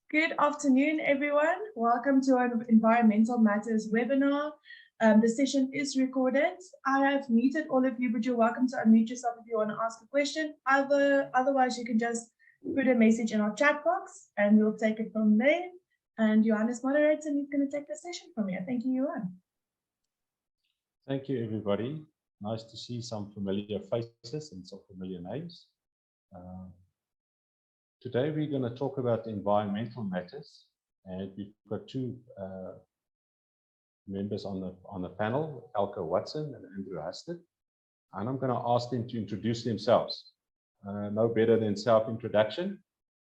Good afternoon, everyone. Welcome to our Environmental Matters webinar. The session is recorded. I have muted all of you, but you're welcome to unmute yourself if you want to ask a question. Otherwise, you can just put a message in our chat box and we'll take it from there. And Johannes moderates and he's going to take the session from here. Thank you, Johan. Thank you, everybody. Nice to see some familiar faces and some familiar names. Today we're going to talk about environmental matters, and we've got two members on the panel, Elke Watson and Andrew Husted, and I'm going to ask them to introduce themselves. No better than self-introduction,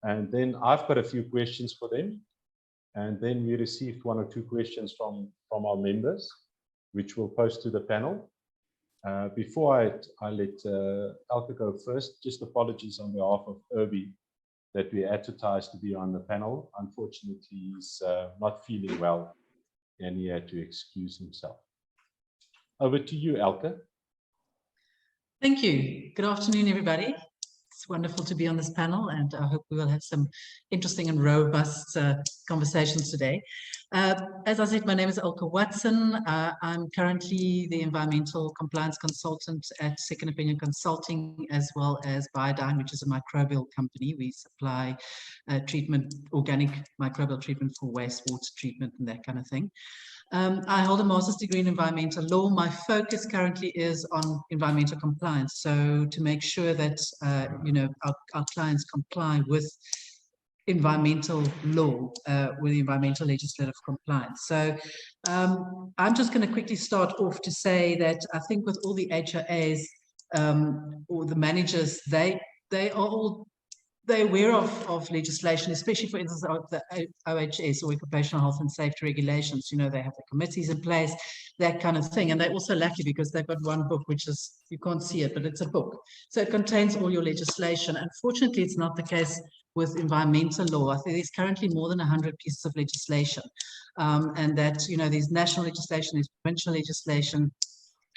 and then I've got a few questions for them, and then we received one or two questions from our members, which we'll post to the panel. Before I let Elke go first, just apologies on behalf of Irby that we advertised to be on the panel. Unfortunately, he's not feeling well and he had to excuse himself. Over to you, Elke. Thank you. Good afternoon, everybody. It's wonderful to be on this panel, and I hope we will have some interesting and robust conversations today. As I said, my name is Elke Watson. I'm currently the environmental compliance consultant at Second Opinion Consulting, as well as Biodyne, which is a microbial company. We supply organic microbial treatment for wastewater treatment and that kind of thing. I hold a master's degree in environmental law. My focus currently is on environmental compliance, so to make sure that our clients comply with environmental law, with environmental legislative compliance. So I'm just going to quickly start off to say that I think with all the HOAs or the managers, they're aware of legislation, especially, for instance, the OHS, or Occupational Health and Safety Regulations. They have the committees in place, that kind of thing. And they're also lucky because they've got one book, which is, you can't see it, but it's a book. So it contains all your legislation. Unfortunately, it's not the case with environmental law. I think there's currently more than 100 pieces of legislation. And that, there's national legislation, there's provincial legislation,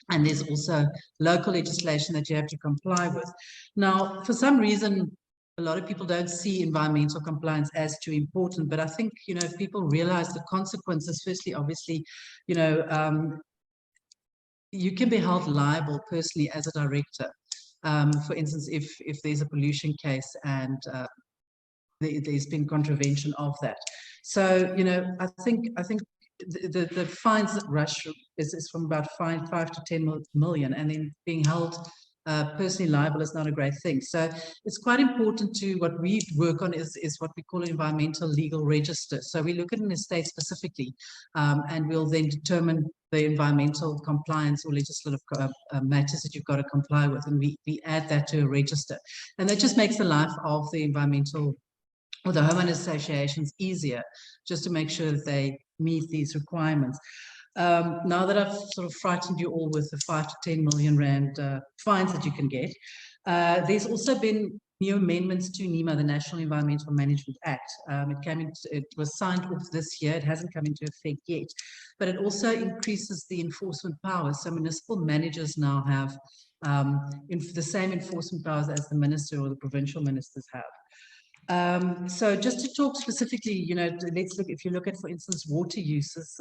and there's also local legislation that you have to comply with. Now, for some reason, a lot of people don't see environmental compliance as too important, but I think, if people realize the consequences, firstly, obviously, you can be held liable personally as a director. For instance, if there's a pollution case and there's been contravention of that. So, I think the fines that rush is from about 5 to 10 million, and then being held personally liable is not a great thing. So it's quite important to, what we work on is what we call an environmental legal register. So we look at an estate specifically, and we'll then determine the environmental compliance or legislative matters that you've got to comply with, and we add that to a register. And that just makes the life of the environmental or the homeowners associations easier, just to make sure that they meet these requirements. Now that I've sort of frightened you all with the 5 to 10 million rand fines that you can get, there's also been new amendments to NEMA, the National Environmental Management Act. It was signed off this year. It hasn't come into effect yet, but it also increases the enforcement powers. So municipal managers now have the same enforcement powers as the minister or the provincial ministers have. So just to talk specifically, let's look, if you look at, for instance, water uses,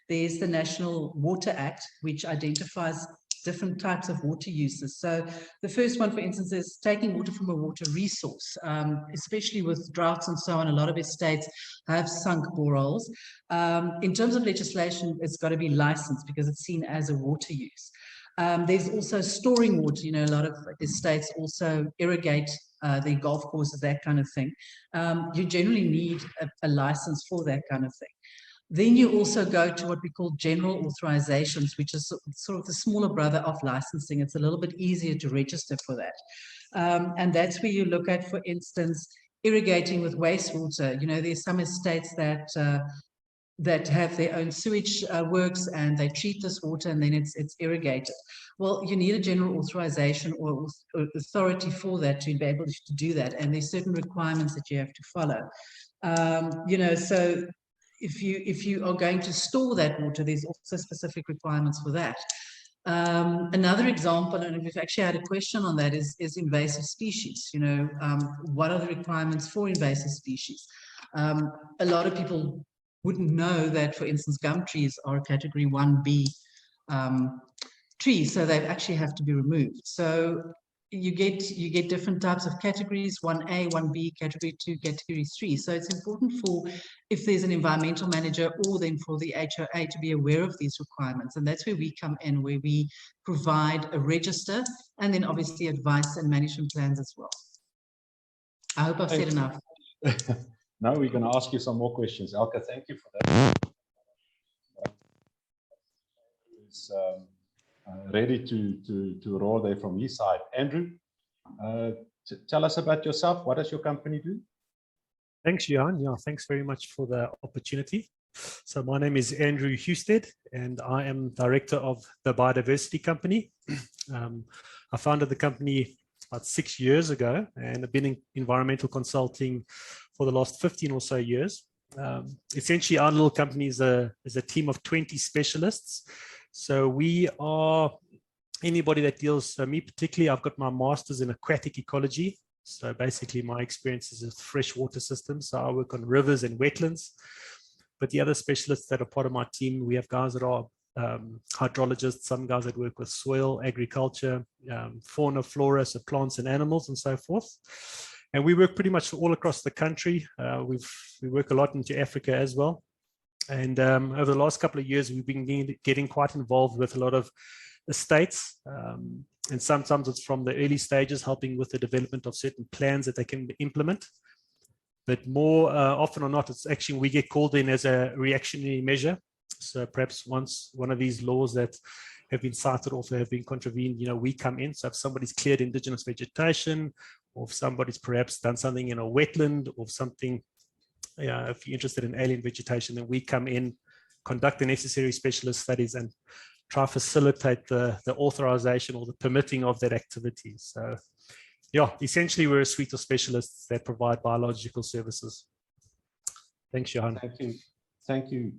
there's the National Water Act, which identifies different types of water uses. So the first one, for instance, is taking water from a water resource, especially with droughts and so on. A lot of estates have sunk boreholes. In terms of legislation, it's got to be licensed because it's seen as a water use. There's also storing water. A lot of estates also irrigate the golf courses, that kind of thing. You generally need a license for that kind of thing. Then you also go to what we call general authorizations, which is sort of the smaller brother of licensing. It's a little bit easier to register for that. And that's where you look at, for instance, irrigating with wastewater. There's some estates that have their own sewage works, and they treat this water and then it's irrigated. Well, you need a general authorization or authority for that to be able to do that, and there's certain requirements that you have to follow. So if you are going to store that water, there's also specific requirements for that. Another example, and we've actually had a question on that, is invasive species. What are the requirements for invasive species? A lot of people wouldn't know that, for instance, gum trees are a category 1B trees, so they actually have to be removed. So you get different types of categories: 1A, 1B, category 2, category 3. So it's important for, if there's an environmental manager or then for the HOA, to be aware of these requirements. And that's where we come in, where we provide a register and then obviously advice and management plans as well. I hope I've said enough. Now we're going to ask you some more questions. Elke, thank you for that. It's ready to roll there from his side. Andrew, tell us about yourself. What does your company do? Thanks, Johan. Yeah, thanks very much for the opportunity. So my name is Andrew Husted, and I am director of the Biodiversity Company. I founded the company about 6 years ago, and I've been in environmental consulting for the last 15 or so years. Essentially, our little company is a team of 20 specialists. So we are anybody that deals, me particularly, I've got my master's in aquatic ecology. So basically my experience is with freshwater systems. So I work on rivers and wetlands. But the other specialists that are part of my team, we have guys that are hydrologists, some guys that work with soil, agriculture, fauna, flora, so plants and animals and so forth. And we work pretty much all across the country. We work a lot into Africa as well. And over the last couple of years, we've been getting quite involved with a lot of estates. And sometimes it's from the early stages, helping with the development of certain plans that they can implement. But more often or not, it's actually we get called in as a reactionary measure. So perhaps once one of these laws that have been cited also have been contravened, we come in. So if somebody's cleared indigenous vegetation, or if somebody's perhaps done something in a wetland or something, if you're interested in alien vegetation, then we come in, conduct the necessary specialist studies and try to facilitate the authorization or the permitting of that activity. So yeah, essentially we're a suite of specialists that provide biological services. Thanks, Johan. Thank you,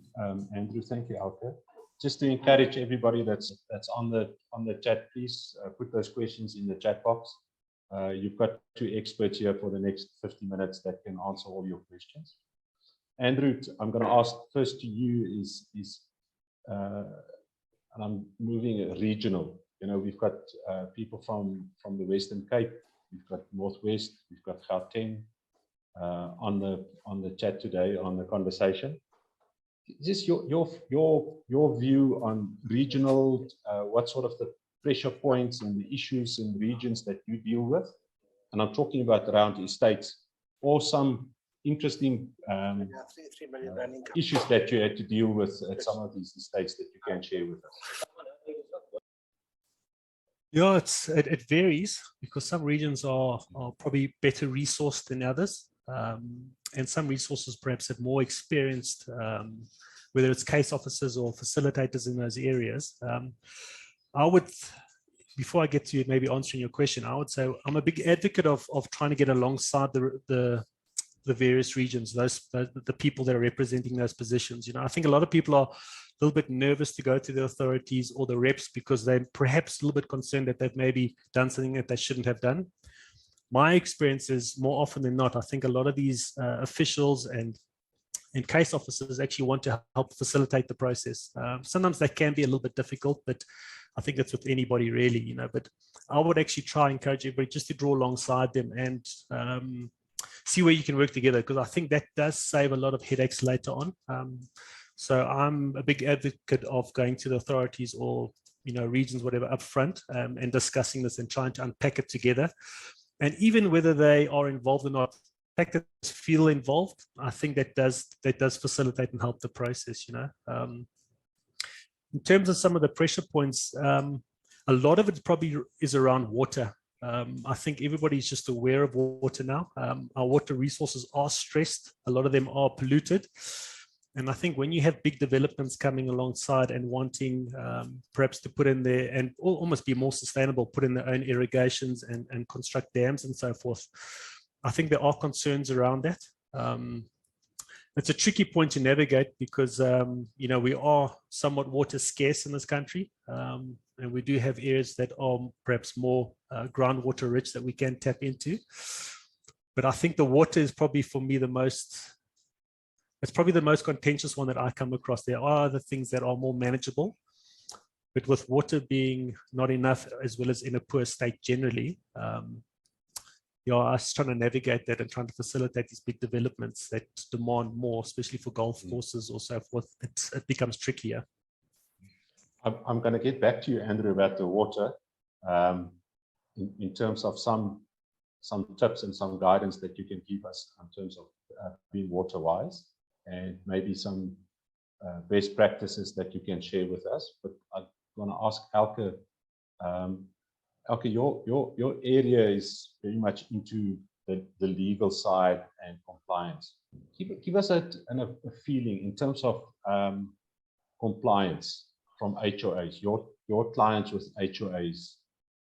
Andrew. Thank you, Elke. Just to encourage everybody that's on the chat, please put those questions in the chat box. You've got 2 experts here for the next 50 minutes that can answer all your questions. Andrew, I'm going to ask first to you and I'm moving regional. We've got people from the Western Cape, we've got Northwest, we've got Gauteng on the chat today, on the conversation. Just your view on regional, what sort of the pressure points and the issues in regions that you deal with, and I'm talking about around estates, or some interesting issues that you had to deal with at some of these estates that you can share with us. Yeah, it varies, because some regions are probably better resourced than others, and some resources perhaps have more experienced, whether it's case officers or facilitators in those areas. I would, before I get to maybe answering your question, I would say I'm a big advocate of trying to get alongside the various regions, the people that are representing those positions. I think a lot of people are a little bit nervous to go to the authorities or the reps because they're perhaps a little bit concerned that they've maybe done something that they shouldn't have done. My experience is, more often than not, I think a lot of these officials and case officers actually want to help facilitate the process. Sometimes that can be a little bit difficult, but I think that's with anybody really, but I would actually try and encourage everybody just to draw alongside them and see where you can work together, because I think that does save a lot of headaches later on. So I'm a big advocate of going to the authorities or regions, whatever, up front, and discussing this and trying to unpack it together. And even whether they are involved or not, the fact that they feel involved, I think that does facilitate and help the process. In terms of some of the pressure points, a lot of it probably is around water. I think everybody's just aware of water now. Our water resources are stressed. A lot of them are polluted. And I think when you have big developments coming alongside and wanting perhaps to put in there and almost be more sustainable, put in their own irrigations and construct dams and so forth, I think there are concerns around that. It's a tricky point to navigate because, we are somewhat water scarce in this country. And we do have areas that are perhaps more groundwater rich that we can tap into. But I think the water is probably, for me, the most it's probably the most contentious one that I come across. There are other things that are more manageable, but with water being not enough, as well as in a poor state generally, us trying to navigate that and trying to facilitate these big developments that demand more, especially for golf courses or so forth, it becomes trickier. I'm going to get back to you, Andrew, about the water in terms of some tips and some guidance that you can give us in terms of being water wise, and maybe some best practices that you can share with us. But I want to ask Elke. Elke, your area is very much into the legal side and compliance. Give us a feeling in terms of compliance from HOAs. Your clients with HOAs,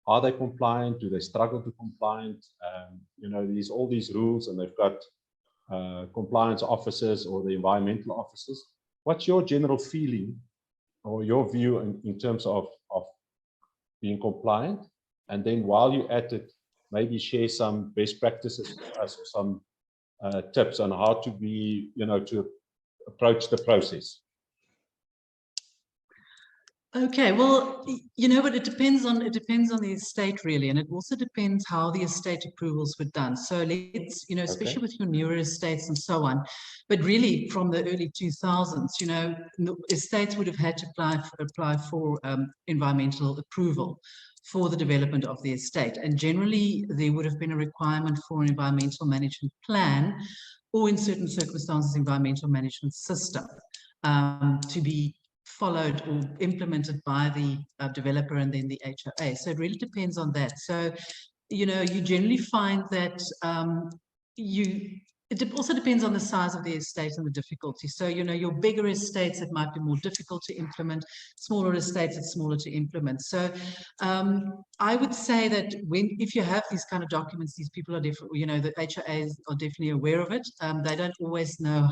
are they compliant? Do they struggle to compliant? There's all these rules, and they've got compliance officers or the environmental officers. What's your general feeling or your view in terms of being compliant? And then while you're at it, maybe share some best practices with us, or some tips on how to be, to approach the process. Okay, well, but it depends on the estate really, and it also depends how the estate approvals were done. So let's, especially with your newer estates and so on, but really from the early 2000s, estates would have had to apply for environmental approval for the development of the estate, and generally there would have been a requirement for an environmental management plan, or in certain circumstances environmental management system, to be followed or implemented by the developer and then the HOA. So it really depends on that. So, you generally find that it also depends on the size of the estate and the difficulty. So, your bigger estates, it might be more difficult to implement. Smaller estates, it's smaller to implement. So I would say that if you have these kind of documents, these people are definitely, the HOAs are definitely aware of it. They don't always know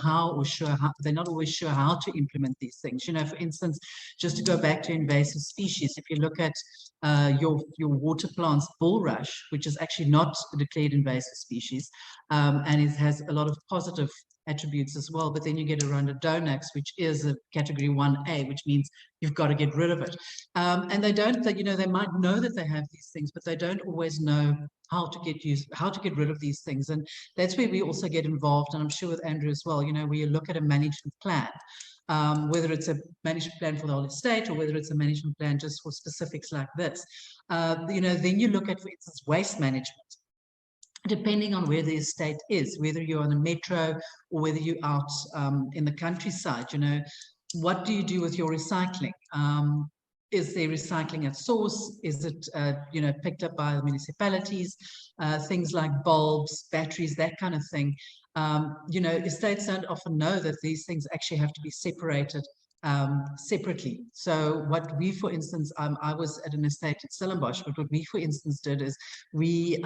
they're not always sure how to implement these things. For instance, just to go back to invasive species, if you look at your water plant's bulrush, which is actually not a declared invasive species, and it has a lot of positive attributes as well, but then you get around a Donax, which is a category 1A, which means you've got to get rid of it. And they might know that they have these things, but they don't always know how to get rid of these things. And that's where we also get involved, and I'm sure with Andrew as well, where you look at a management plan, whether it's a management plan for the whole estate or whether it's a management plan just for specifics like this. Then you look at, for instance, waste management. Depending on where the estate is, whether you're on a metro or whether you're out in the countryside, what do you do with your recycling? Is there recycling at source? Is it, picked up by the municipalities? Things like bulbs, batteries, that kind of thing. Estates don't often know that these things actually have to be separated separately. So what we, for instance, I was at an estate at Stellenbosch, but what we, for instance, did is we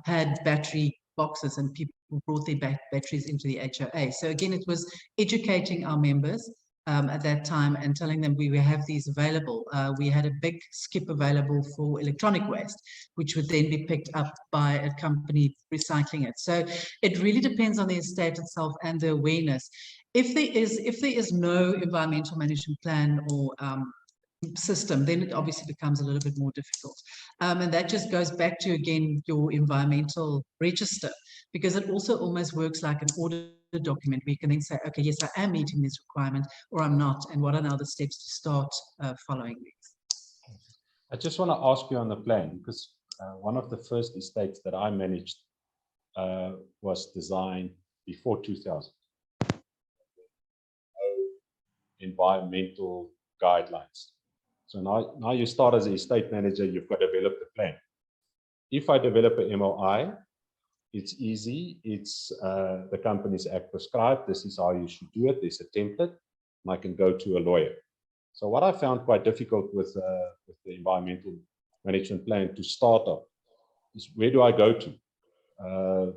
had battery boxes, and people brought their batteries into the HOA. So again, it was educating our members at that time and telling them we have these available. We had a big skip available for electronic waste, which would then be picked up by a company recycling it. So it really depends on the estate itself and the awareness. If there is no environmental management plan or system, then it obviously becomes a little bit more difficult. And that just goes back to, again, your environmental register, because it also almost works like an audit document where you can then say, okay, yes, I am meeting this requirement, or I'm not, and what are now the steps to start following these. I just want to ask you on the plan, because one of the first estates that I managed was designed before 2000. Environmental guidelines. So now you start as an estate manager, you've got to develop the plan. If I develop an MOI, it's easy. It's the Companies Act prescribed. This is how you should do it. There's a template, and I can go to a lawyer. So what I found quite difficult with the environmental management plan to start off is, where do I go to?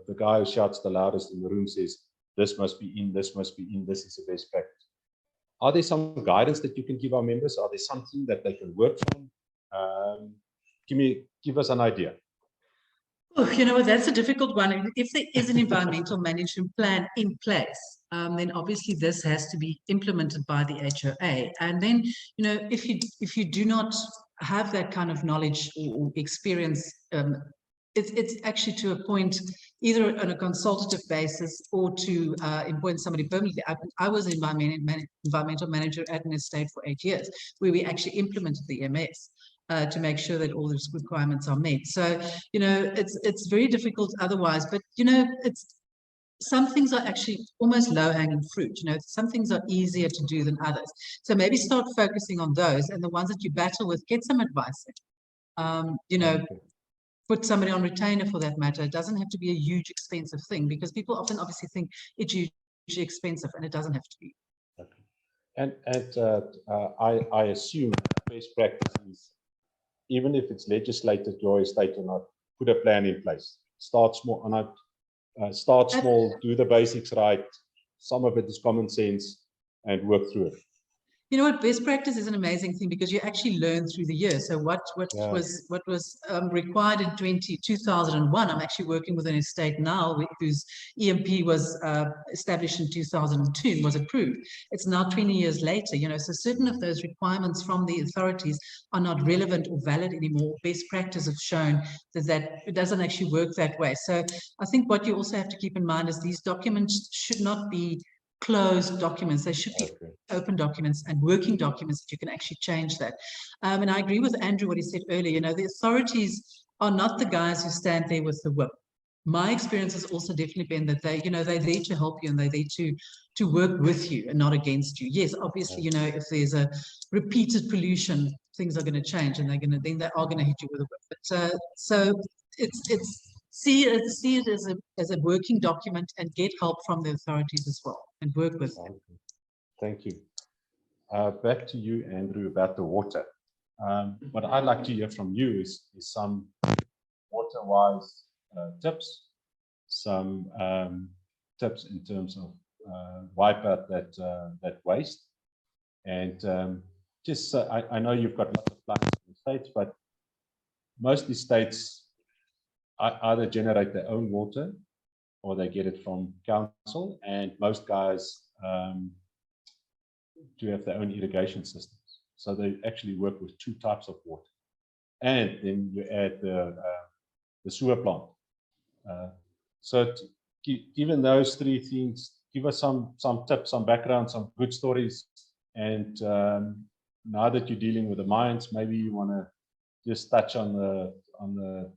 The guy who shouts the loudest in the room says, this must be in, this must be in, this is the best practice. Are there some guidance that you can give our members? Are there something that they can work from? Give us an idea. Oh, that's a difficult one. If there is an environmental management plan in place, then obviously this has to be implemented by the HOA. And then, you know, if you do not have that kind of knowledge or experience, it's actually to appoint either on a consultative basis or to appoint somebody permanently. I was an environmental manager at an estate for 8 years, where we actually implemented the MS. To make sure that all those requirements are met. So, you know, it's very difficult otherwise, but, you know, some things are actually almost low-hanging fruit. You know, some things are easier to do than others. So maybe start focusing on those, and the ones that you battle with, get some advice. You know, put somebody on retainer for that matter. It doesn't have to be a huge expensive thing, because people often obviously think it's hugely expensive, and it doesn't have to be. Okay. And I assume best practice is, even if it's legislated your estate or not, put a plan in place. Start small, start small, do the basics right. Some of it is common sense, and work through it. You know what, best practice is an amazing thing, because you actually learn through the years. So what was required in 2001, I'm actually working with an estate now whose EMP was established in 2002 and was approved. It's now 20 years later, you know, so certain of those requirements from the authorities are not relevant or valid anymore. Best practice have shown that it doesn't actually work that way. So I think what you also have to keep in mind is these documents should not be closed documents. They should be open documents and working documents that you can actually change that. And I agree with Andrew what he said earlier. You know, the authorities are not the guys who stand there with the whip. My experience has also definitely been that they, you know, they're there to help you, and they're there to work with you and not against you. Yes, obviously, you know, if there's a repeated pollution, things are going to change, and they are going to hit you with a whip. But so it's see it as a working document, and get help from the authorities as well, and work with them. Thank you. Back to you, Andrew, about the water. What I'd like to hear from you is some water-wise tips, some tips in terms of wipe out that waste. And I know you've got lots of plants in the States, but most estates either generate their own water or they get it from council, and most guys do have their own irrigation systems. So they actually work with 2 types of water. And then you add the sewer plant. So given those 3 things, give us some tips, some background, some good stories. And now that you're dealing with the mines, maybe you want to just touch on the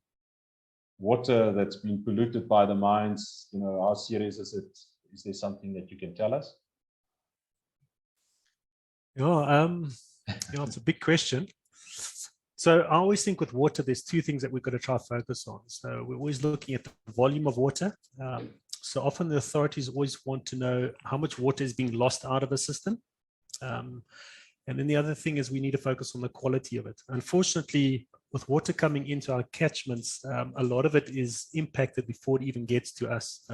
water that's been polluted by the mines. You know, how serious is it? Is there something that you can tell us? Yeah, it's a big question. So I always think with water, there's 2 things that we've got to try to focus on. So we're always looking at the volume of water. So often the authorities always want to know how much water is being lost out of a system. And then the other thing is we need to focus on the quality of it. Unfortunately, with water coming into our catchments, a lot of it is impacted before it even gets to us.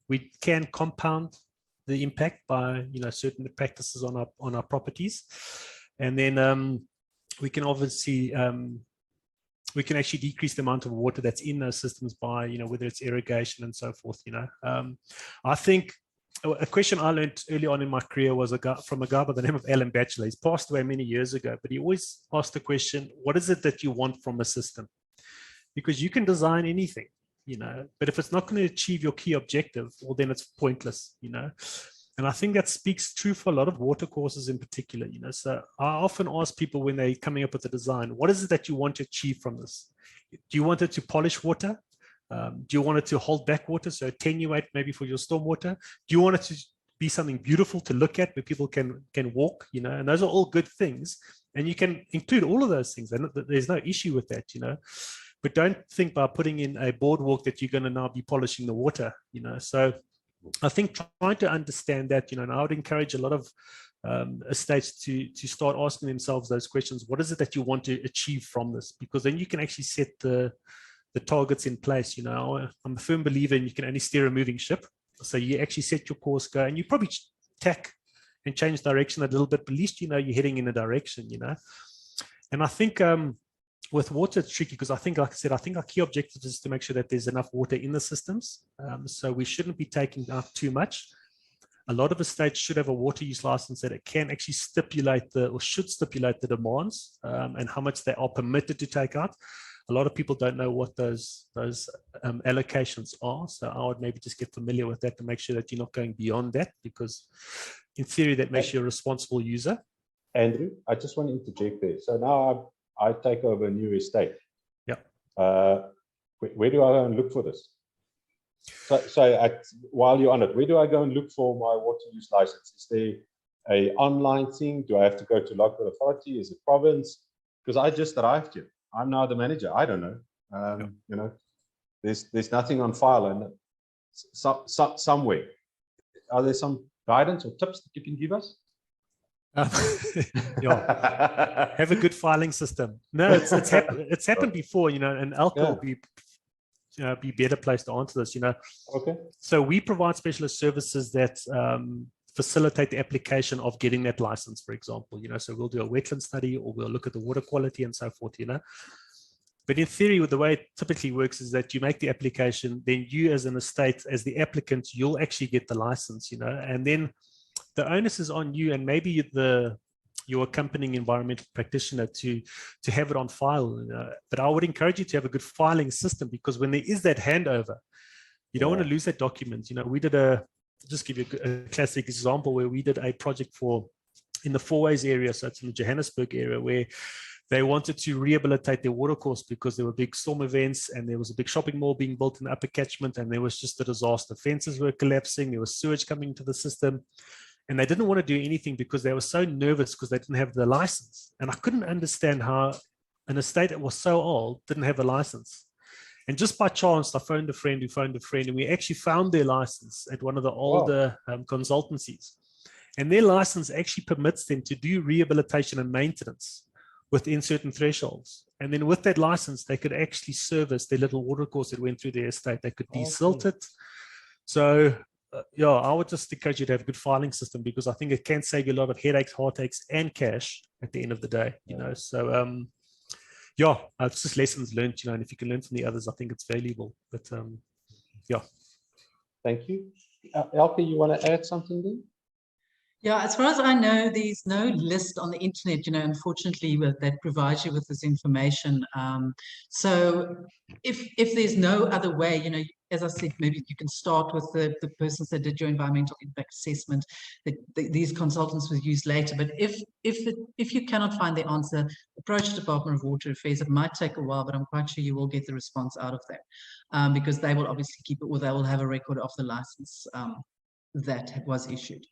We can compound the impact by, you know, certain practices on our properties, and then we can obviously we can actually decrease the amount of water that's in those systems by, you know, whether it's irrigation and so forth. You know, I think a question I learned early on in my career was from a guy by the name of Alan Batchelor. He's passed away many years ago, but he always asked the question, what is it that you want from a system? Because you can design anything, you know, but if it's not going to achieve your key objective, well, then it's pointless, you know. And I think that speaks true for a lot of water courses in particular, you know. So I often ask people when they're coming up with a design, what is it that you want to achieve from this? Do you want it to polish water? Do you want it to hold back water, so attenuate maybe for your stormwater? Do you want it to be something beautiful to look at where people can walk, you know? And those are all good things. And you can include all of those things. And there's no issue with that, you know. But don't think by putting in a boardwalk that you're going to now be polishing the water, you know. So I think trying to understand that, you know, and I would encourage a lot of estates to start asking themselves those questions. What is it that you want to achieve from this? Because then you can actually set the targets in place. You know, I'm a firm believer in you can only steer a moving ship. So you actually set your course, go, and you probably tack and change direction a little bit, but at least you know you're heading in a direction, you know. And I think with water, it's tricky because I think, like I said, I think our key objective is to make sure that there's enough water in the systems. So we shouldn't be taking out too much. a lot of estates should have a water use license that it can actually stipulate or should stipulate the demands and how much they are permitted to take out. A lot of people don't know what those allocations are. So I would maybe just get familiar with that to make sure that you're not going beyond that, because in theory, that makes you a responsible user. Andrew, I just want to interject there. So now I take over a new estate. Yeah. Where do I go and look for this? So while you're on it, where do I go and look for my water use license? Is there an online thing? Do I have to go to local authority? Is it province? Because I just arrived here. I'm now the manager. I don't know. You know, there's nothing on file, and somewhere. Are there some guidance or tips that you can give us? Yeah. Have a good filing system. No, it's happened before, you know, and Elke will be better placed to answer this, you know. Okay. So we provide specialist services that facilitate the application of getting that license, for example, you know, so we'll do a wetland study, or we'll look at the water quality and so forth, you know. But in theory, the way it typically works is that you make the application, then you as an estate, as the applicant, you'll actually get the license, you know, and then the onus is on you and maybe your accompanying environmental practitioner to have it on file. You know? But I would encourage you to have a good filing system, because when there is that handover, you don't want to lose that document. You know, we did just give you a classic example where we did a project in the Fourways area, so it's in the Johannesburg area, where they wanted to rehabilitate their watercourse because there were big storm events and there was a big shopping mall being built in the upper catchment, and there was just a disaster. Fences were collapsing, there was sewage coming into the system, and they didn't want to do anything because they were so nervous because they didn't have the license. And I couldn't understand how an estate that was so old didn't have a license. And just by chance, I phoned a friend who phoned a friend, and we actually found their license at one of the older consultancies. And their license actually permits them to do rehabilitation and maintenance within certain thresholds. And then with that license, they could actually service their little watercourse that went through their estate. They could desilt it. So, I would just encourage you to have a good filing system, because I think it can save you a lot of headaches, heartaches, and cash at the end of the day, you know. So, it's just lessons learned, you know, and if you can learn from the others, I think it's valuable. But, Thank you. Elke, you want to add something there? Yeah, as far as I know, there's no list on the internet, you know, unfortunately, that provides you with this information. So if there's no other way, you know, as I said, maybe you can start with the persons that did your environmental impact assessment, that these consultants will use later. But if you cannot find the answer, approach the Department of Water Affairs. It might take a while, but I'm quite sure you will get the response out of that, because they will obviously keep it, or they will have a record of the license that was issued.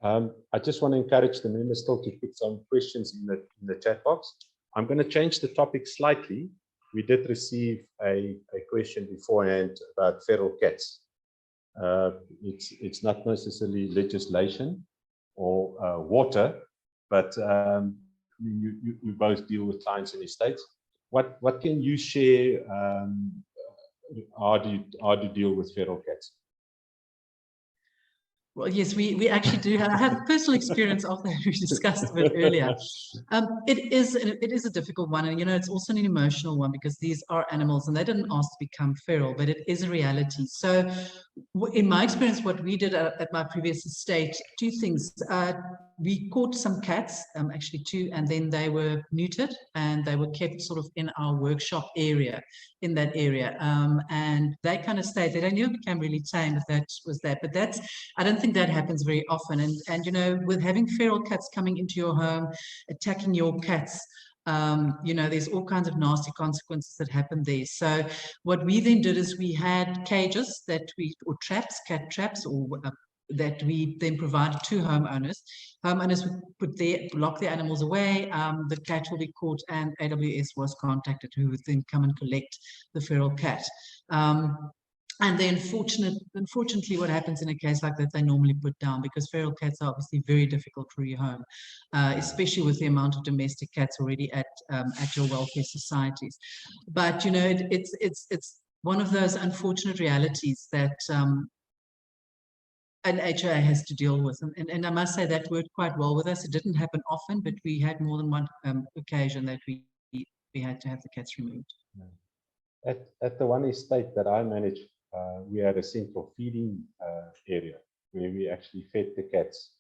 I just want to encourage the members still to put some questions in the chat box. I'm going to change the topic slightly. We did receive a question beforehand about feral cats. It's not necessarily legislation or water, but you both deal with clients in estates. What can you share? How do you deal with feral cats? Well, yes, we actually do. I have personal experience of that. We discussed a bit earlier. It is a difficult one, and you know, it's also an emotional one, because these are animals and they didn't ask to become feral, but it is a reality. So, in my experience, what we did at my previous estate, two things. We caught some cats, actually two, and then they were neutered and they were kept sort of in our workshop area, in that area, and they kind of stayed. They never became really tame, but that was that. But I don't think that happens very often. And you know, with having feral cats coming into your home, attacking your cats, you know, there's all kinds of nasty consequences that happen there. So what we then did is we had cages or traps, cat traps, or that we then provided to homeowners. Homeowners would lock their animals away. The cat will be caught, and AWS was contacted, who would then come and collect the feral cat. And then unfortunately, what happens in a case like that, they normally put down, because feral cats are obviously very difficult to rehome, especially with the amount of domestic cats already at your welfare societies. But you know, it's one of those unfortunate realities that an HOA has to deal with. And I must say that worked quite well with us. It didn't happen often, but we had more than one occasion that we had to have the cats removed. At the one estate that I managed, we had a central feeding area. where we actually fed the cats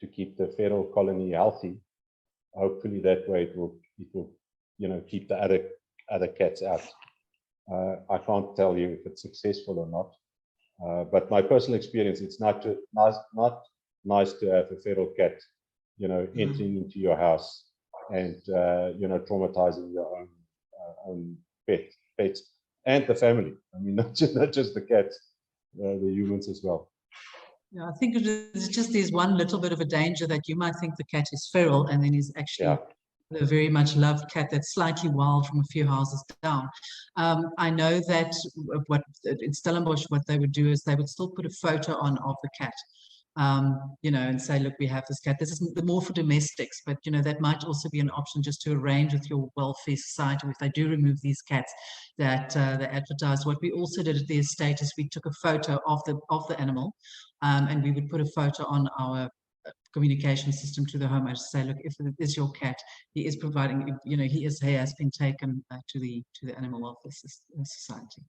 to keep the feral colony healthy. Hopefully that way it will keep the other cats out. I can't tell you if it's successful or not, but my personal experience, it's not nice to have a feral cat, entering into your house and traumatizing your own pets and the family. I mean, not just the cats, the humans as well. Yeah, I think there's one little bit of a danger that you might think the cat is feral and then he's actually a very much loved cat that's slightly wild from a few houses down. I know that in Stellenbosch, what they would do is they would still put a photo on of the cat, and say, look, we have this cat. This is more for domestics, but that might also be an option just to arrange with your welfare society if they do remove these cats that they advertise. What we also did at the estate is we took a photo of the animal, and we would put a photo on our communication system to the homeowner to say, look, if it is your cat, he is providing, he has been taken to the animal welfare society.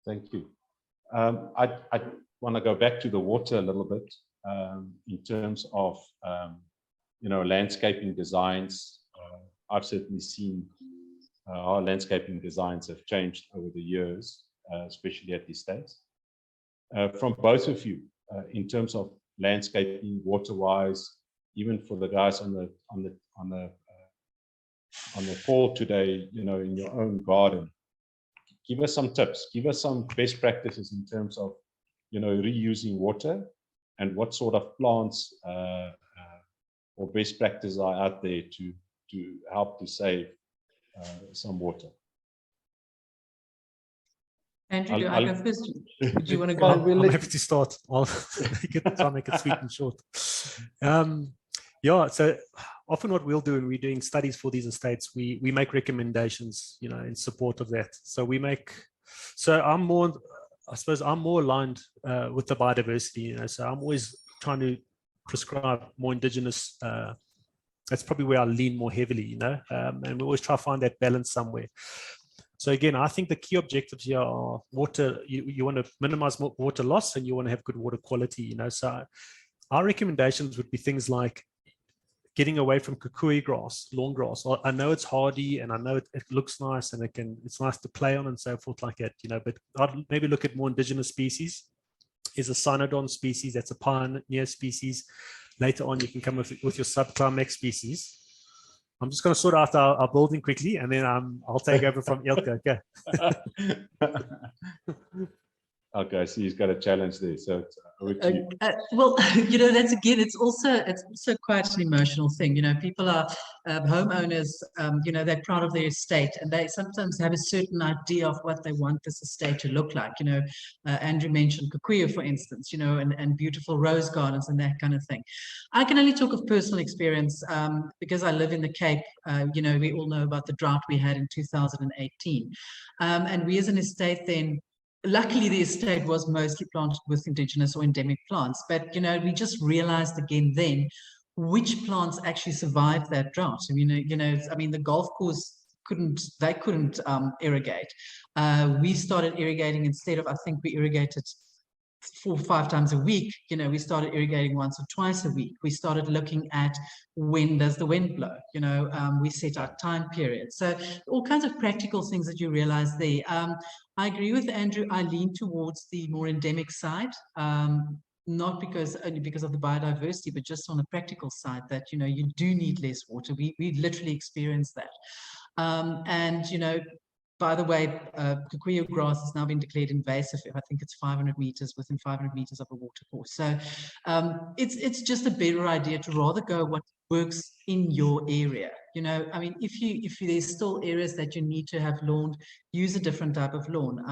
Thank you. I want to go back to the water a little bit in terms of landscaping designs. I've certainly seen our landscaping designs have changed over the years, especially at the estates. From both of you, in terms of landscaping, water-wise, even for the guys on the call today, in your own garden, give us some tips. Give us some best practices in terms of reusing water, and what sort of plants or best practices are out there to help to save some water. Andrew, do I go first? Do you want to go? I'm happy to start. I'll make it sweet and short. So often what we'll do when we're doing studies for these estates, we make recommendations, in support of that. So I'm more aligned with the biodiversity, so I'm always trying to prescribe more indigenous. That's probably where I lean more heavily, and we always try to find that balance somewhere. So again, I think the key objectives here are water. You want to minimize water loss, and you want to have good water quality. So our recommendations would be things like getting away from kukui grass, lawn grass. I know it's hardy, and I know it looks nice, and it's nice to play on and so forth like that. But I'd maybe look at more indigenous species. Is a cynodon species, that's a pioneer species. Later on, you can come with your subclimax species. I'm just going to sort out our building quickly, and then I'll take over from Elke. Okay. Okay, so he's got a challenge there. So well, it's also quite an emotional thing. People are homeowners. They're proud of their estate, and they sometimes have a certain idea of what they want this estate to look like. Andrew mentioned Kikuyu, for instance. And beautiful rose gardens and that kind of thing. I can only talk of personal experience because I live in the Cape. We all know about the drought we had in 2018, and we as an estate then. Luckily, the estate was mostly planted with indigenous or endemic plants, but we just realized again then which plants actually survived that drought. The golf course couldn't irrigate. We started irrigating instead of, I think we irrigated 4 or 5 times a week. We started irrigating once or twice a week. We started looking at when does the wind blow. We set our time periods. So all kinds of practical things that you realize there. I agree with Andrew. I lean towards the more endemic side, not only because of the biodiversity, but just on the practical side that, you do need less water. We literally experience that. By the way, Kikuyu grass has now been declared invasive. I think it's 500 meters, within 500 meters of a watercourse. So it's just a better idea to rather go what works in your area. If there's still areas that you need to have lawn, use a different type of lawn.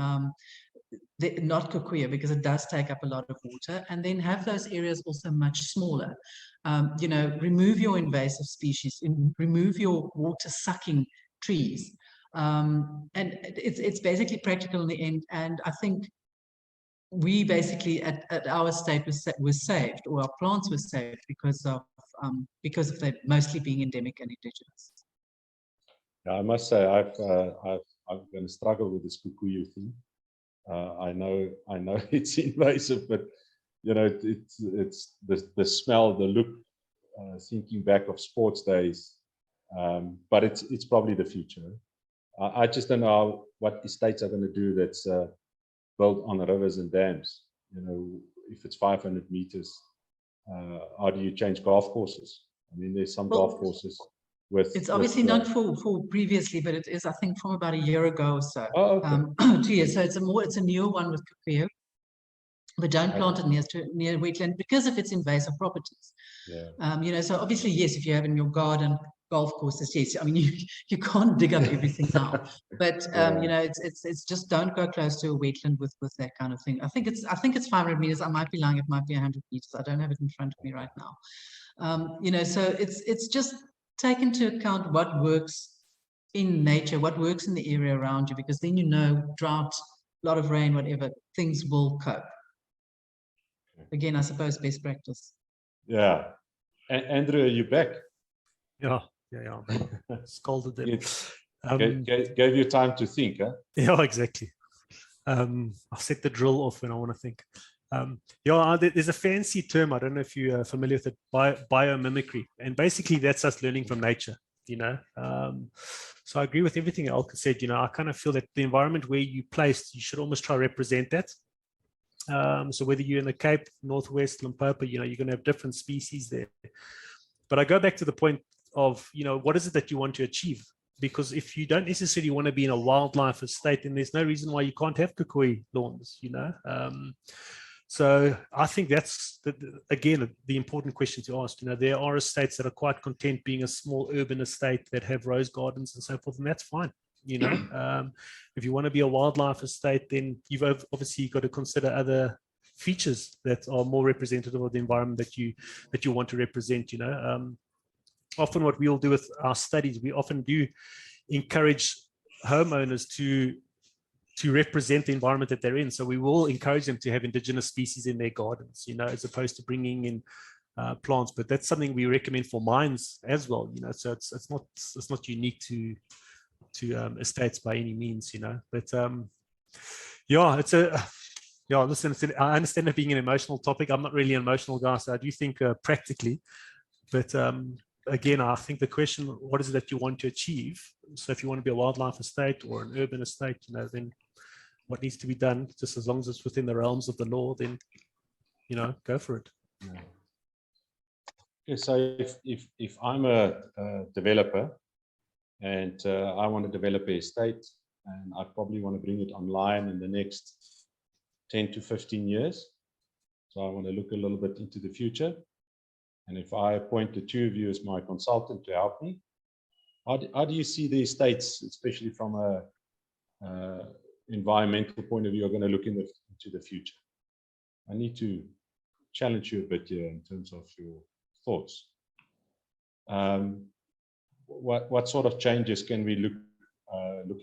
Not Kikuyu, because it does take up a lot of water, and then have those areas also much smaller. Remove your invasive species, remove your water sucking trees. And it's basically practical in the end. And I think we basically at our estate was saved, or our plants were saved because of them mostly being endemic and indigenous. Yeah, I must say I'm going to struggle with this Kikuyu thing. I know it's invasive, but it's the smell, the look, thinking back of sports days, but it's probably the future. I just don't know what estates are going to do that's built on rivers and dams. If it's 500 meters, how do you change golf courses? I mean, there's some golf courses with. It's obviously not for previously, but it is, I think, from about a year ago or so. Oh, okay. 2 years. So it's a newer one with Kikuyu. But don't plant it near wetland because of its invasive properties. Yeah. So obviously, yes, if you have in your garden golf courses, yes, I mean, you can't dig up everything now, but it's just don't go close to a wetland with that kind of thing. I think it's 500 meters. I might be lying. It might be 100 meters. I don't have it in front of me right now. So it's just take into account what works in nature, what works in the area around you, because then drought, a lot of rain, whatever, things will cope. Again, I suppose best practice. Yeah. Andrew, are you back? Yeah. Scolded them. Gave you time to think, huh? Yeah, exactly. I'll set the drill off when I want to think. There's a fancy term, I don't know if you're familiar with it, biomimicry. And basically that's us learning from nature, So I agree with everything Elke said. I kind of feel that the environment where you placed, you should almost try to represent that. So whether you're in the Cape, Northwest, Limpopo, you're going to have different species there. But I go back to the point of, what is it that you want to achieve? Because if you don't necessarily want to be in a wildlife estate, then there's no reason why you can't have kukui lawns, So I think that's, again, the important question to ask. There are estates that are quite content being a small urban estate that have rose gardens and so forth, and that's fine. If you want to be a wildlife estate, then you've obviously got to consider other features that are more representative of the environment that you want to represent. Often what we'll do with our studies, we often do encourage homeowners to represent the environment that they're in. So we will encourage them to have indigenous species in their gardens, as opposed to bringing in plants. But that's something we recommend for mines as well. So it's not unique to estates by any means. But listen, I understand it being an emotional topic. I'm not really an emotional guy, so I do think practically. But again, I think the question, what is it that you want to achieve? So if you want to be a wildlife estate or an urban estate, then what needs to be done, just as long as it's within the realms of the law, then, go for it. Yeah. Okay, so if I'm a developer and I want to develop a estate, and I probably want to bring it online in the next 10 to 15 years. So I want to look a little bit into the future. And if I appoint the two of you as my consultant to help me, how do you see the estates, especially from a environmental point of view, are going to look into the future? I need to challenge you a bit here in terms of your thoughts. What sort of changes can we look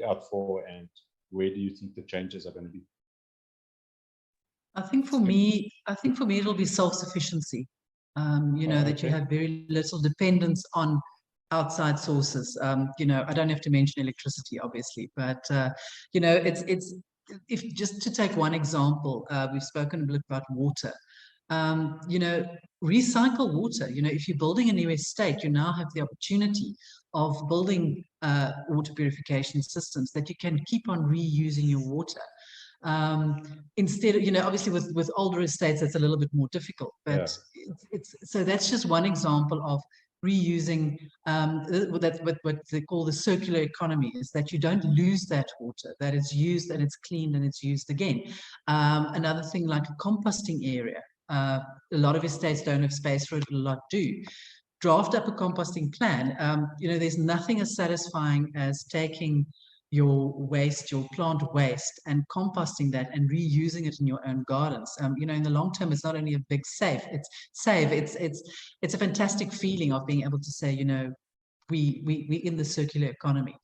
out for, and where do you think the changes are going to be? I think for me, it'll be self-sufficiency. That you have very little dependence on outside sources. I don't have to mention electricity, obviously, but it's if just to take one example, we've spoken a bit about water. Recycle water. If you're building a new estate, you now have the opportunity of building water purification systems that you can keep on reusing your water. Instead of, obviously with older estates, it's a little bit more difficult, but so that's just one example of reusing what they call the circular economy, is that you don't lose that water, that it's used and it's cleaned and it's used again. Another thing, like a composting area. A lot of estates don't have space for it, but a lot do. Draft up a composting plan. There's nothing as satisfying as taking your waste, your plant waste, and composting that and reusing it in your own gardens. In the long term, it's not only a big it's a fantastic feeling of being able to say, we in the circular economy.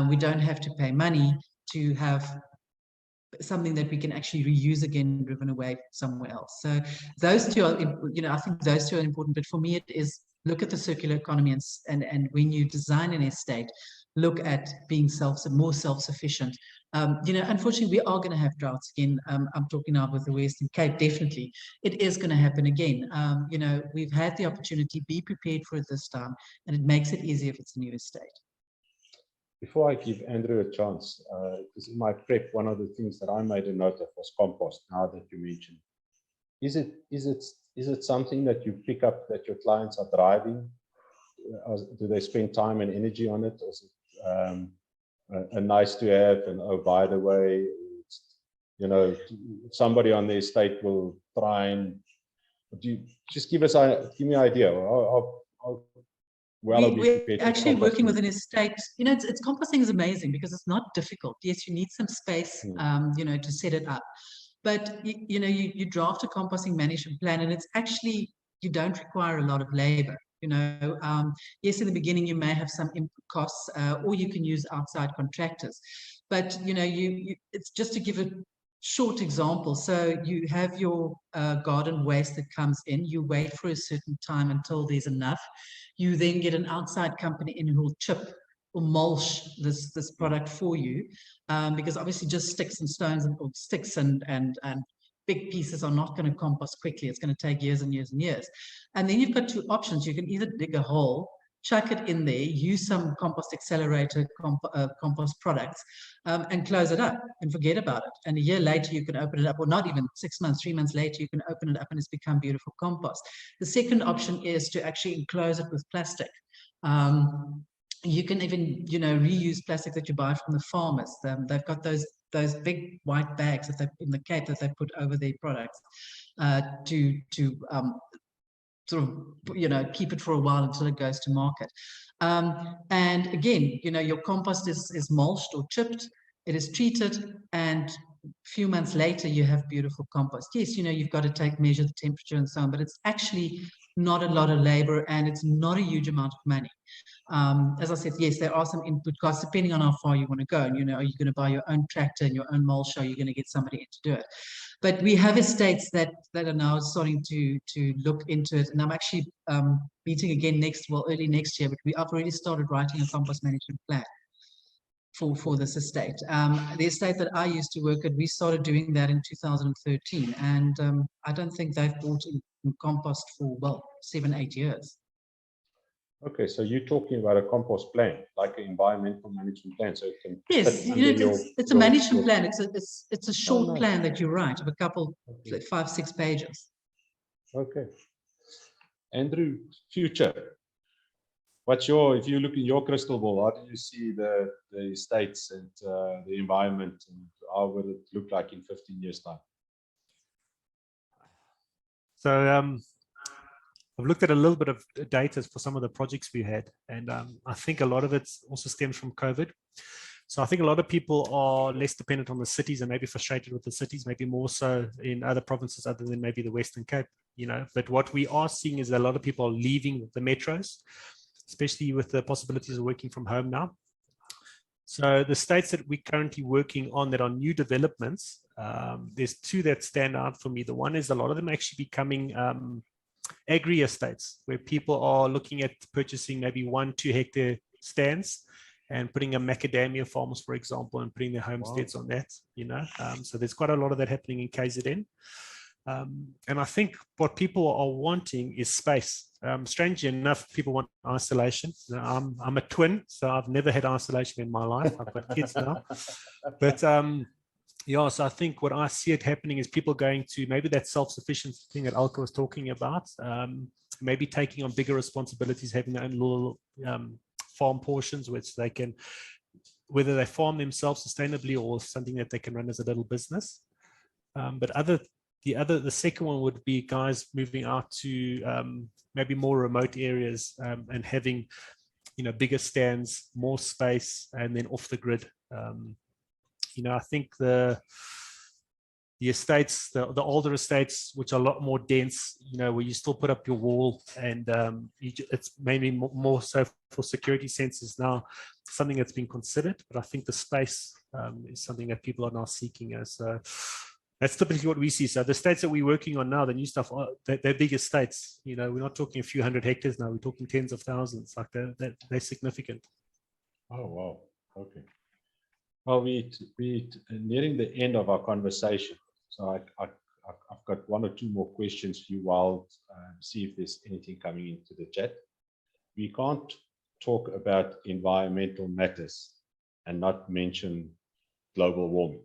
We don't have to pay money to have something that we can actually reuse again, driven away somewhere else. So those two are, I think those two are important. But for me, it is look at the circular economy, and when you design an estate, look at being more self-sufficient. Unfortunately, we are going to have droughts again. I'm talking now with the Western Cape, definitely. It is going to happen again. We've had the opportunity, be prepared for it this time, and it makes it easier if it's a new estate. Before I give Andrew a chance, because in my prep, one of the things that I made a note of was compost, now that you mentioned. Is it something that you pick up that your clients are driving? Do they spend time and energy on it? Or is it a nice to have, and oh, by the way, somebody on the estate will try and just give me an idea of we're actually working with an estate. It's composting is amazing because it's not difficult. Yes, you need some space, to set it up. But, you draft a composting management plan, and it's actually, you don't require a lot of labor. Yes, in the beginning, you may have some input costs, or you can use outside contractors. But, it's just to give a short example. So you have your garden waste that comes in. You wait for a certain time until there's enough. You then get an outside company in who will chip or mulch this product for you, because obviously just sticks and stones or sticks and big pieces are not going to compost quickly. It's going to take years and years and years. And then you've got two options. You can either dig a hole, chuck it in there, use some compost accelerator compost products, and close it up and forget about it. And a year later, you can open it up, or not even 6 months, 3 months later, you can open it up and it's become beautiful compost. The second option is to actually enclose it with plastic. You can even, reuse plastic that you buy from the farmers. They've got those big white bags that they in the Cape that they put over their products to sort of, keep it for a while until it goes to market. And again, your compost is mulched or chipped, it is treated, and a few months later, you have beautiful compost. Yes, you've got to measure the temperature and so on, but it's actually not a lot of labor, and it's not a huge amount of money. As I said, yes, there are some input costs depending on how far you want to go. And, are you going to buy your own tractor and your own mulch, or are you going to get somebody in to do it? But we have estates that are now starting to look into it. And I'm actually meeting again early next year, but I've already started writing a compost management plan for this estate. The estate that I used to work at, we started doing that in 2013. And I don't think they've bought in compost for, 7-8 years. Okay, so you're talking about a compost plan, like an environmental management plan, so it can. Yes, it's a management plan. It's a short plan that you write of a couple, 5-6 pages. Okay, Andrew, future. If you look in your crystal ball, how do you see the estates and the environment, and how will it look like in 15 years' time? So I've looked at a little bit of data for some of the projects we had, and I think a lot of it also stems from COVID. So I think a lot of people are less dependent on the cities and maybe frustrated with the cities, maybe more so in other provinces other than maybe the Western Cape, But what we are seeing is that a lot of people are leaving the metros, especially with the possibilities of working from home now. So the states that we're currently working on that are new developments, there's two that stand out for me. The one is a lot of them actually becoming agri estates, where people are looking at purchasing maybe 1-2 hectare stands and putting a macadamia farms, for example, and putting their homesteads on that, So there's quite a lot of that happening in KZN. And I think what people are wanting is space. Strangely enough, people want isolation. I'm a twin, so I've never had isolation in my life. I've got kids now. But so I think what I see it happening is people going to maybe that self-sufficiency thing that Elke was talking about, maybe taking on bigger responsibilities, having their own little farm portions, which they can, whether they farm themselves sustainably or something that they can run as a little business. But the second one would be guys moving out to maybe more remote areas and having, bigger stands, more space, and then off the grid. I think the estates, the older estates, which are a lot more dense, where you still put up your wall, and it's mainly more so for security senses now, something that's been considered. But I think the space is something that people are now seeking as. That's typically what we see. So the estates that we're working on now, the new stuff, they're big estates. We're not talking a few hundred hectares now. We're talking tens of thousands. Like they're significant. Oh, wow. Okay. Well, we're nearing the end of our conversation. So I've got one or two more questions for you while see if there's anything coming into the chat. We can't talk about environmental matters and not mention global warming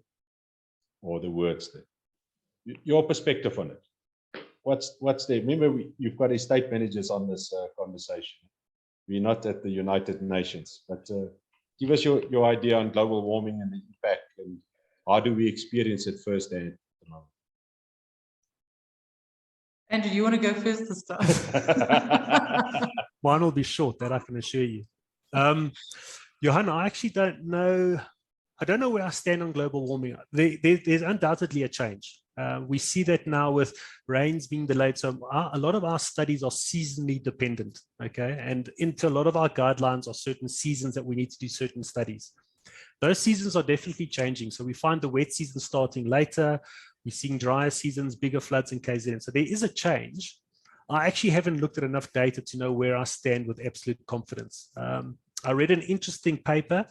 or the words there. Your perspective on it. What's there? Remember, you've got estate managers on this conversation. We're not at the United Nations, but give us your idea on global warming and the impact, and how do we experience it firsthand at the moment? Andrew, you want to go first this time? Mine will be short, that I can assure you. Johan, I actually don't know. I don't know where I stand on global warming. There's undoubtedly a change. We see that now with rains being delayed. So a lot of our studies are seasonally dependent, okay? And into a lot of our guidelines are certain seasons that we need to do certain studies. Those seasons are definitely changing. So we find the wet season starting later. We're seeing drier seasons, bigger floods in KZN. So there is a change. I actually haven't looked at enough data to know where I stand with absolute confidence. I read an interesting paper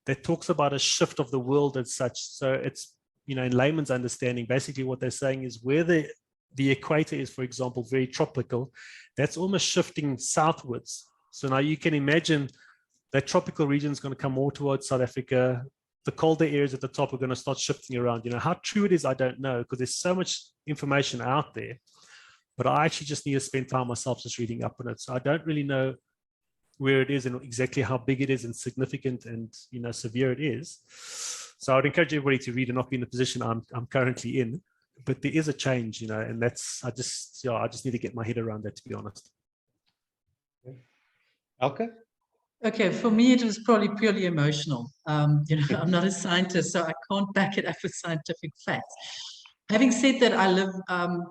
that talks about a shift of the world as such. So it's, you know, in layman's understanding, basically what they're saying is where the equator is, for example, very tropical, that's almost shifting southwards. So now you can imagine that tropical region is going to come more towards South Africa. The colder areas at the top are going to start shifting around. You know, how true it is, I don't know, because there's so much information out there. But I actually just need to spend time myself just reading up on it. So I don't really know where it is and exactly how big it is and significant and, you know, severe it is. So I would encourage everybody to read and not be in the position I'm currently in. But there is a change, you know, and that's, I just need to get my head around that, to be honest. Elke? Okay, for me, it was probably purely emotional. You know, I'm not a scientist, so I can't back it up with scientific facts. Having said that, I live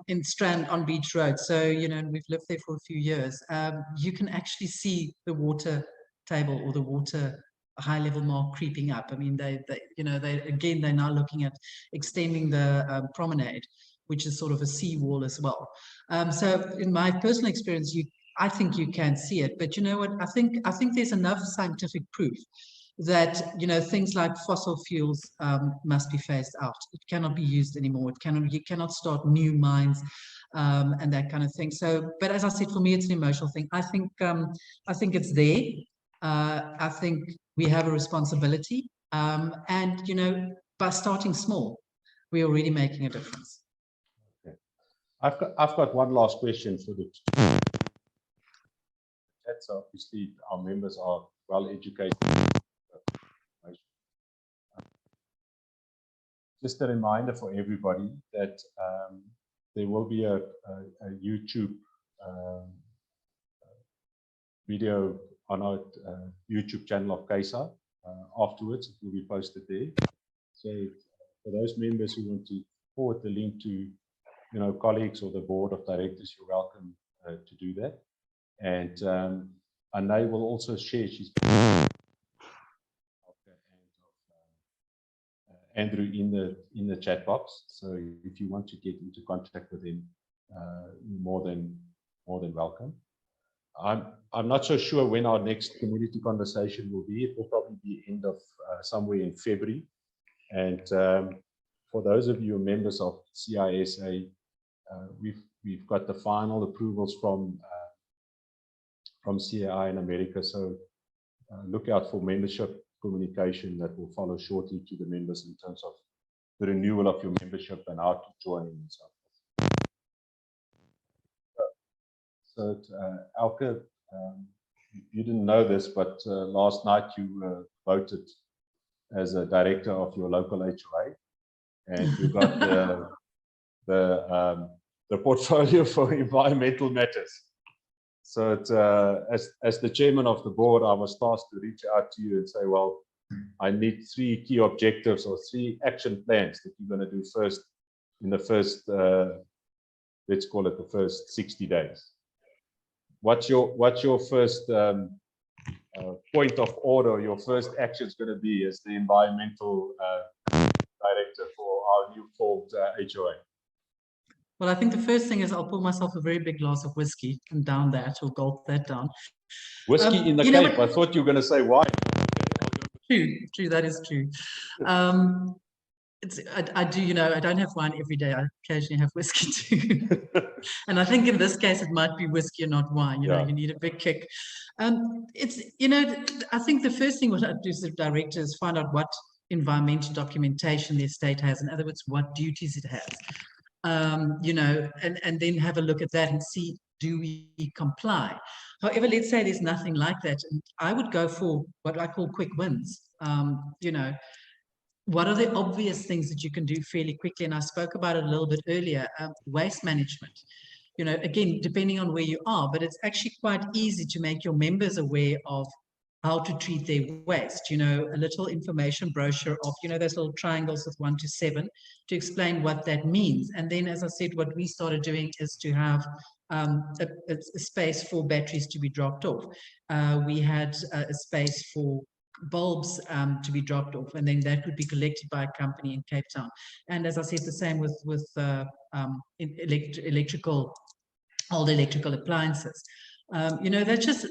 in Strand on Beach Road, so, you know, and we've lived there for a few years. You can actually see the water table or the water high level mark creeping up. I mean, they're now looking at extending the promenade, which is sort of a seawall as well. So in my personal experience, I think you can see it, but you know what? I think there's enough scientific proof that, you know, things like fossil fuels must be phased out. It cannot be used anymore. You cannot start new mines and that kind of thing. So, but as I said, for me, it's an emotional thing. I think it's there. I think we have a responsibility, and, you know, by starting small, we're already making a difference. Okay. I've got one last question for the chat. So obviously our members are well educated. Just a reminder for everybody that there will be a YouTube video on our YouTube channel of CAISA. Afterwards, it will be posted there. So for those members who want to forward the link to, you know, colleagues or the board of directors, you're welcome to do that. And Anay will also share. She's Andrew in the chat box. So if you want to get into contact with him, more than welcome. I'm not so sure when our next community conversation will be. It will probably be end of somewhere in February. And for those of you members of CAISA, we've got the final approvals from CAI in America. So look out for membership communication that will follow shortly to the members in terms of the renewal of your membership and how to join and so forth. So Elke, you didn't know this, but last night you were voted as a director of your local HOA, and you got the portfolio for environmental matters. So as the chairman of the board, I was tasked to reach out to you and say, well, I need 3 key objectives or 3 action plans that you're going to do first in the first, let's call it the first 60 days. What's your first point of order, your first action is going to be as the environmental director for our new formed HOA? Well, I think the first thing is I'll pour myself a very big glass of whiskey and down that, or gulp that down. Whiskey in the Cape. I thought you were going to say wine. True, that is true. I do, I don't have wine every day. I occasionally have whiskey too. And I think in this case, it might be whiskey and not wine. You need a big kick. I think the first thing what I do as a director is find out what environmental documentation the estate has. In other words, what duties it has. And then have a look at that and see, do we comply? However, let's say there's nothing like that. And I would go for what I call quick wins. What are the obvious things that you can do fairly quickly? And I spoke about it a little bit earlier, waste management. Again, depending on where you are, but it's actually quite easy to make your members aware of how to treat their waste. A little information brochure of, those little triangles with 1 to 7 to explain what that means. And then, as I said, what we started doing is to have a space for batteries to be dropped off. We had a space for bulbs to be dropped off, and then that would be collected by a company in Cape Town. And as I said, the same with all the electrical appliances. That's just,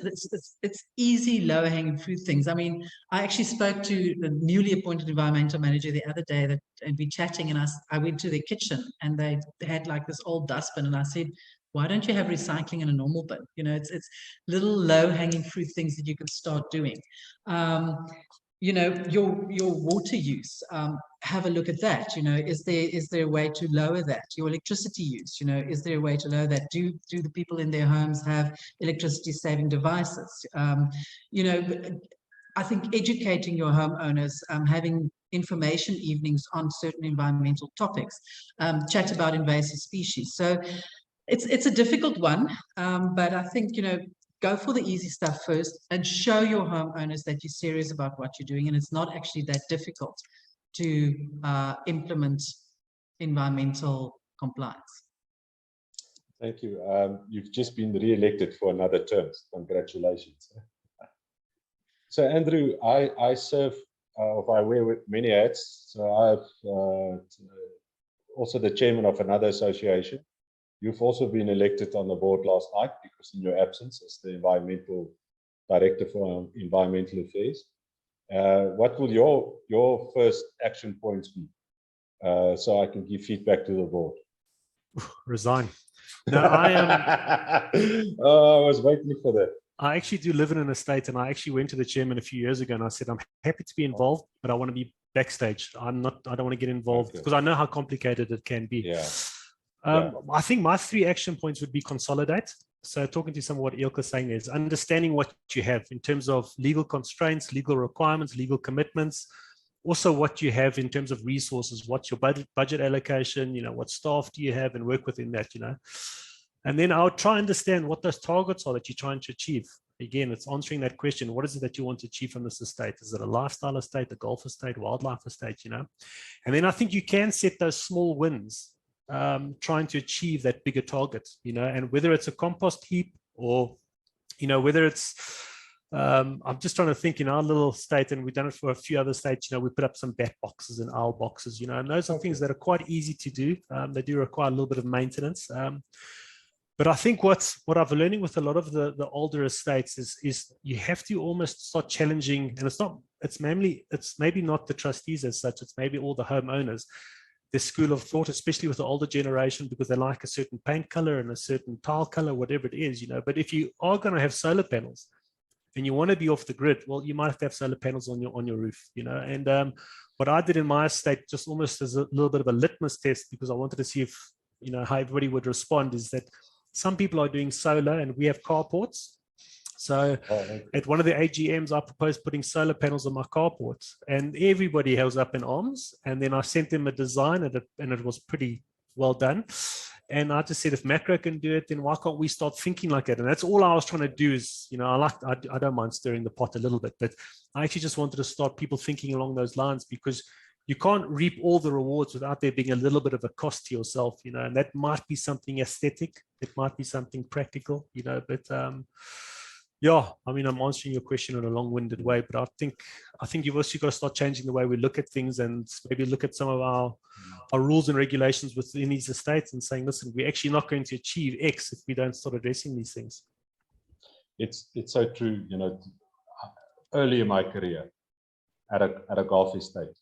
it's easy, lower hanging fruit things. I mean, I actually spoke to the newly appointed environmental manager the other day and we chatting, and I went to their kitchen and they had like this old dustbin, and I said, why don't you have recycling in a normal bin? It's little low hanging fruit things that you can start doing. Your water use, have a look at that. Is there a way to lower that? Your electricity use, is there a way to lower that? Do the people in their homes have electricity saving devices? I think educating your homeowners, having information evenings on certain environmental topics, chat about invasive species. So it's a difficult one, but I think, go for the easy stuff first and show your homeowners that you're serious about what you're doing. And it's not actually that difficult to implement environmental compliance. Thank you. You've just been re-elected for another term. Congratulations. So Andrew, I serve, I wear many hats. So I'm also the chairman of another association. You've also been elected on the board last night because in your absence as the environmental director for environmental affairs. What will your first action points be? So I can give feedback to the board. Resign. No, I am. Oh, I was waiting for that. I actually do live in an estate, and I actually went to the chairman a few years ago and I said, I'm happy to be involved, but I want to be backstage. I don't want to get involved because I know how complicated it can be. Yeah. I think my 3 action points would be consolidate. So talking to some of what Elke is saying is understanding what you have in terms of legal constraints, legal requirements, legal commitments, also what you have in terms of resources, what's your budget allocation, what staff do you have, and work within that, And then I'll try and understand what those targets are that you're trying to achieve. Again, it's answering that question. What is it that you want to achieve from this estate? Is it a lifestyle estate, a golf estate, wildlife estate, And then I think you can set those small wins, trying to achieve that bigger target, and whether it's a compost heap or, whether it's, I'm just trying to think in our little state, and we've done it for a few other states, we put up some bat boxes and owl boxes, and those are things that are quite easy to do. They do require a little bit of maintenance. But I think what I've learning with a lot of the older estates is you have to almost start challenging, and it's maybe not the trustees as such, it's maybe all the homeowners, the school of thought, especially with the older generation, because they like a certain paint color and a certain tile color, whatever it is, But if you are going to have solar panels and you want to be off the grid, well, you might have to have solar panels on your roof, And what I did in my estate, just almost as a little bit of a litmus test, because I wanted to see if, how everybody would respond, is that some people are doing solar and we have carports. So at one of the AGMs, I proposed putting solar panels on my carport, and everybody held up in arms. And then I sent them a design, and it was pretty well done. And I just said, if macro can do it, then why can't we start thinking like it? And that's all I was trying to do is, I don't mind stirring the pot a little bit, but I actually just wanted to start people thinking along those lines, because you can't reap all the rewards without there being a little bit of a cost to yourself, and that might be something aesthetic. It might be something practical, but yeah, I mean, I'm answering your question in a long-winded way, but I think you've also got to start changing the way we look at things, and maybe look at some of our rules and regulations within these estates and saying, listen, we're actually not going to achieve X if we don't start addressing these things. It's so true, early in my career, at a golf estate.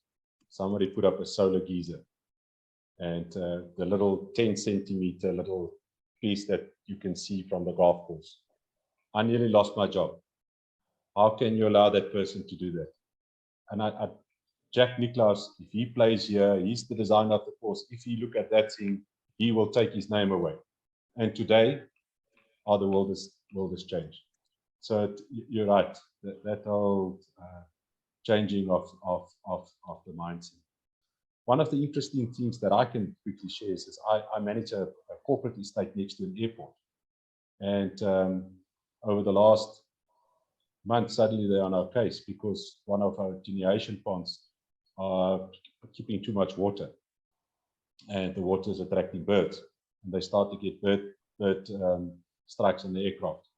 Somebody put up a solar geyser, and the little 10-centimeter little piece that you can see from the golf course. I nearly lost my job. How can you allow that person to do that? And Jack Nicklaus, if he plays here, he's the designer of the course. If he look at that thing, he will take his name away. And today, the world has changed. So you're right. That whole changing of the mindset. One of the interesting things that I can quickly share is I manage a corporate estate next to an airport. And over the last month, suddenly they're on our case because one of our attenuation ponds are keeping too much water. And the water is attracting birds. And they start to get bird strikes on the aircraft.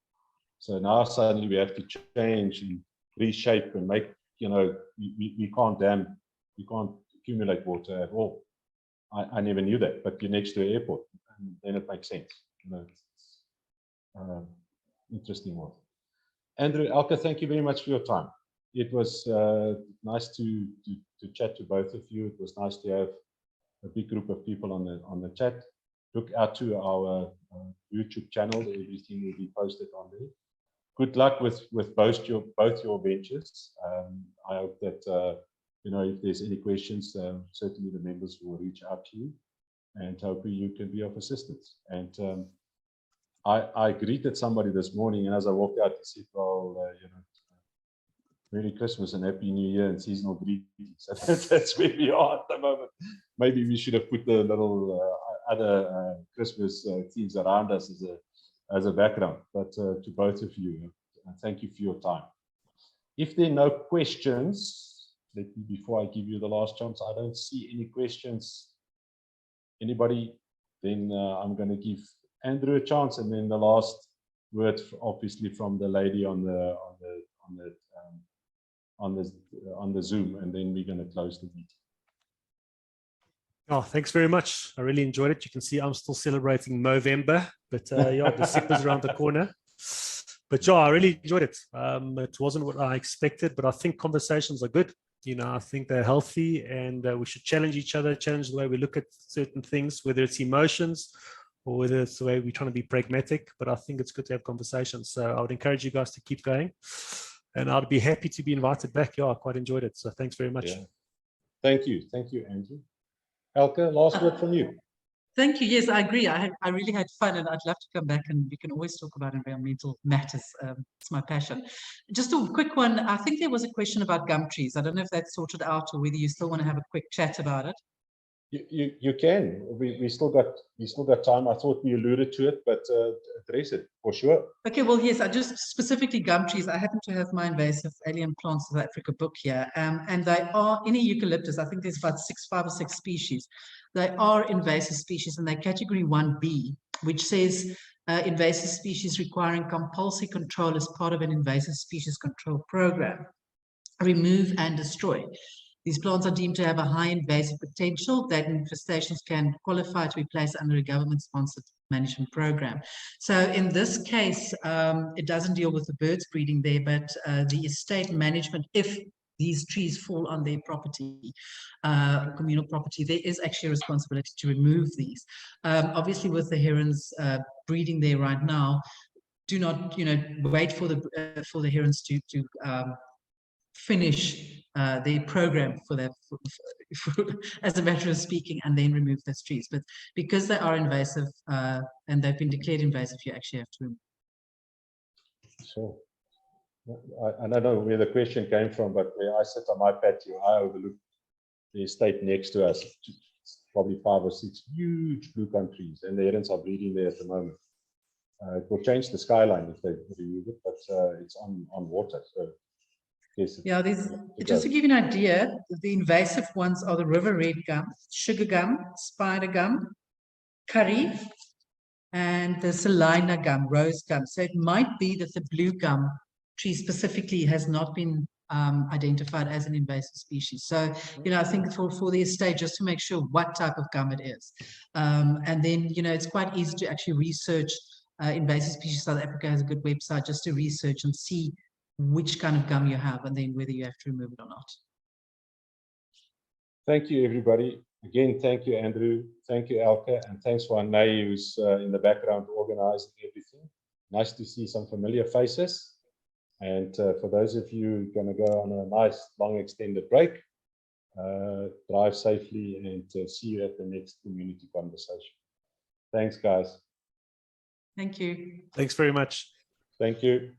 So now suddenly we have to change and reshape and make, we can't accumulate water at all. I never knew that, but you're next to an airport, and then it makes sense. Interesting one. Andrew, Elke, thank you very much for your time. It was nice to chat to both of you. It was nice to have a big group of people on the chat. Look out to our YouTube channel. Everything will be posted on there. Good luck with both your ventures. I hope that if there's any questions, certainly the members will reach out to you, and hopefully you can be of assistance. And I greeted somebody this morning, and as I walked out, he said, "Well, Merry Christmas and Happy New Year and seasonal greetings." So that's where we are at the moment. Maybe we should have put the little other Christmas themes around us as a background. But to both of you, thank you for your time. If there are no questions, before I give you the last chance, I don't see any questions. Anybody? Then I'm going to give Andrew a chance, and then the last word, obviously, from the lady on the Zoom, and then we're going to close the meeting. Oh, thanks very much. I really enjoyed it. You can see I'm still celebrating Movember, but yeah, December's around the corner. But yeah, I really enjoyed it. It wasn't what I expected, but I think conversations are good. I think they're healthy, and we should challenge each other, challenge the way we look at certain things, whether it's emotions or whether it's the way we're trying to be pragmatic. But I think it's good to have conversations. So I would encourage you guys to keep going, and I'd be happy to be invited back. Yeah, I quite enjoyed it. So thanks very much. Yeah. Thank you, Andrew. Elke, last word from you. Thank you. Yes, I agree. I really had fun, and I'd love to come back, and we can always talk about environmental matters. It's my passion. Just a quick one. I think there was a question about gum trees. I don't know if that's sorted out or whether you still want to have a quick chat about it. You can. We still got time. I thought we alluded to it, but address it for sure. Okay. Well, yes. I just specifically gum trees. I happen to have my invasive alien plants of Africa book here, and they are in a eucalyptus. I think there's about 5 or 6 species. They are invasive species, and they're category 1B, which says invasive species requiring compulsory control as part of an invasive species control program. Remove and destroy. These plants are deemed to have a high invasive potential that infestations can qualify to be placed under a government-sponsored management program. So in this case, it doesn't deal with the birds breeding there, but the estate management, if these trees fall on their property, communal property, there is actually a responsibility to remove these. Obviously, with the herons breeding there right now, do not, wait for the herons to finish their program for that, as a matter of speaking, and then remove those trees. But because they are invasive and they've been declared invasive, you actually have to remove. Sure. I don't know where the question came from, but where I sit on my patio, I overlook the estate next to us. Probably 5 or 6 huge blue gum trees, and the herons are breeding there at the moment. It will change the skyline if they remove it, but it's on water. So yes, yeah, just to give you an idea, the invasive ones are the river red gum, sugar gum, spider gum, curry, and the salina gum, rose gum. So it might be that the blue gum tree specifically has not been identified as an invasive species. So, I think for the estate, just to make sure what type of gum it is. And then, it's quite easy to actually research invasive species. South Africa has a good website just to research and see which kind of gum you have, and then whether you have to remove it or not. Thank you, everybody. Again, thank you, Andrew. Thank you, Elke. And thanks for Anay, who's in the background organizing everything. Nice to see some familiar faces. And for those of you going to go on a nice, long, extended break, drive safely and see you at the next community conversation. Thanks, guys. Thank you. Thanks very much. Thank you.